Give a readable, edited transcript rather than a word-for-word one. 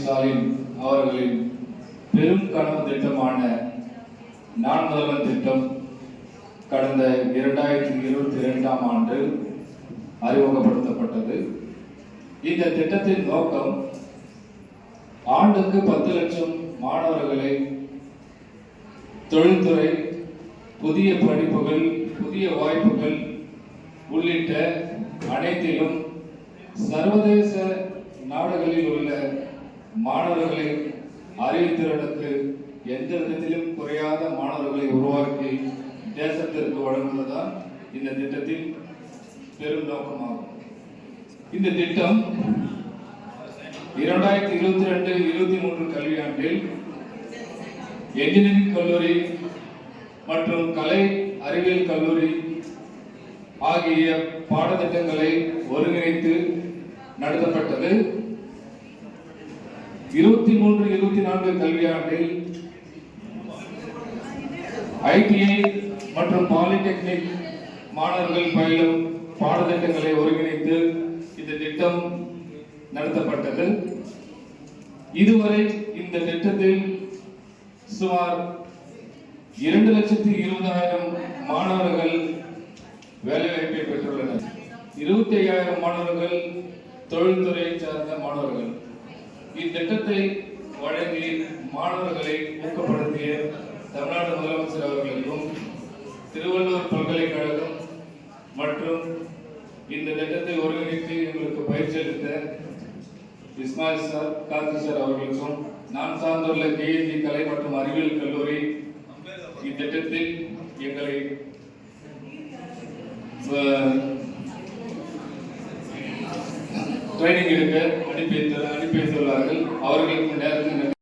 ஸ்டாலின் அவர்களின் பெரும் கனவு திட்டமான நான் முதல்வன் திட்டம் கடந்த 2022ஆம் ஆண்டு அறிமுகப்படுத்தப்பட்டது. இந்த திட்டத்தின் நோக்கம் ஆண்டுக்கு 10 லட்சம் மாணவர்களை தொழில்துறை, புதிய படிப்புகள், புதிய வாய்ப்புகள் உள்ளிட்ட அனைத்திலும் சர்வதேச நாடுகளில் உள்ள மாணவர்களை அறிவுத்திறனுக்கு எந்த விதத்திலும் குறையாத மாணவர்களை உருவாக்கி தேசத்திற்கு வழங்குவதுதான் இந்த திட்டத்தின் பெரும் நோக்கமாகும். இந்த திட்டம் 2022-23 கல்வியாண்டில் என்ஜினியரிங் கல்லூரி மற்றும் கலை அறிவியல் கல்லூரி ஆகிய பாடத்திட்டங்களை ஒருங்கிணைத்து நடத்தப்பட்டது. 23-24 கல்வியாண்டில் ITI மற்றும் பாலிடெக்னிக் மாணவர்கள் பயிலும் பாடத்திட்டங்களை ஒருங்கிணைத்து இந்த திட்டம் நடத்தப்பட்டது. இதுவரை இந்த திட்டத்தில் சுமார் 2,20,000 மாணவர்கள் வேலைவாய்ப்பை பெற்றுள்ளனர். 25,000 மாணவர்கள் தொழில்துறையை சார்ந்த மாணவர்கள். இத்திட்டத்தை வழங்கி மாணவர்களை ஊக்கப்படுத்திய தமிழ்நாடு முதலமைச்சர் அவர்களுக்கும் திருவள்ளுவர் பல்கலைக்கழகம் மற்றும் இந்த திட்டத்தை ஒருங்கிணைத்து எங்களுக்கு பயிற்சி அளித்த இஸ்மாயில் சார், காந்தி சார் அவர்களுக்கும், நான் சார்ந்துள்ள KNG கலை மற்றும் அறிவியல் கல்லூரி இத்திட்டத்தில் எங்களை ட்ரைனிங் எடுக்க அனுப்பி வைத்துள்ளார்கள். அவர்களுக்கு நேரத்தில்